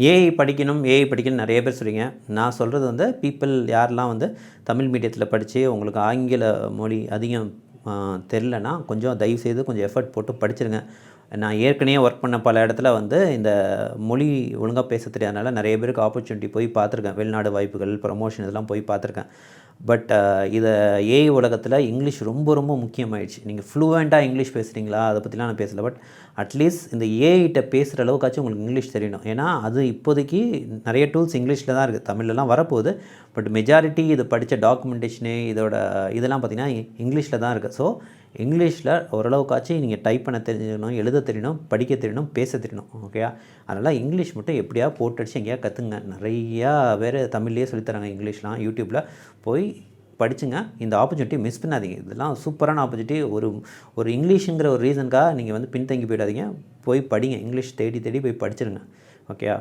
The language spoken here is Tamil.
ஏஐ படிக்கணும், ஏஐ படிக்கணும்னு நிறைய பேர் சொல்றீங்க. நான் சொல்கிறது வந்து பீப்பிள் யாரெல்லாம் வந்து தமிழ் மீடியத்தில் படித்து உங்களுக்கு ஆங்கில மொழி அதிகம் தெரிலனா கொஞ்சம் தயவுசெய்து கொஞ்சம் எஃபர்ட் போட்டு படிச்சிருங்க. நான் ஏற்கனவே ஒர்க் பண்ண பல இடத்துல வந்து இந்த மொழி ஒழுங்காக பேச தெரியாதனால நிறைய பேருக்கு ஆப்பர்ச்சுனிட்டி போய் பார்த்துருக்கேன். வெளிநாடு வாய்ப்புகள், ப்ரமோஷன் இதெல்லாம் போய் பார்த்துருக்கேன். பட் இதை ஏஐ உலகத்தில் இங்கிலீஷ் ரொம்ப ரொம்ப முக்கியமாயிடுச்சு. நீங்கள் ஃப்ளூவெண்ட்டாக இங்கிலீஷ் பேசுகிறீங்களா அதை பற்றிலாம் நான் பேசலை. பட் அட்லீஸ்ட் இந்த ஏஐட்ட பேசுகிற அளவுக்காச்சும் உங்களுக்கு இங்கிலீஷ் தெரியணும். ஏன்னா அது இப்போதைக்கு நிறைய டூல்ஸ் இங்கிலீஷில் தான் இருக்குது, தமிழ்லலாம் வரப்போகுது. பட் மெஜாரிட்டி இது படித்த டாக்குமெண்டேஷனு இதெல்லாம் பார்த்திங்கன்னா இங்கிலீஷில் தான் இருக்குது. ஸோ இங்கிலீஷில் ஓரளவுக்காச்சும் நீங்கள் டைப் பண்ண தெரிஞ்சுக்கணும், எழுத தெரியணும், படிக்க தெரியணும், பேச தெரியணும். ஓகேயா? அதனால் இங்கிலீஷ் மட்டும் எப்படியா போட்டு எங்கேயா கற்றுங்க. நிறையா பேர் தமிழ்லேயே சொல்லித்தராங்க இங்கிலீஷ்லாம். யூடியூப்பில் போய் படிச்சுங்க. இந்த ஆப்பர்ச்சுனிட்டி மிஸ் பண்ணாதீங்க. இதெல்லாம் சூப்பரான ஆப்பர்ச்சுனிட்டி. ஒரு இங்கிலீஷுங்கிற ஒரு ரீசனுக்காக நீங்கள் வந்து பின்தங்கி போயிடாதீங்க. போய் படிங்க. இங்கிலீஷ் தேடி போய் படிச்சிருங்க. ஓகேயா?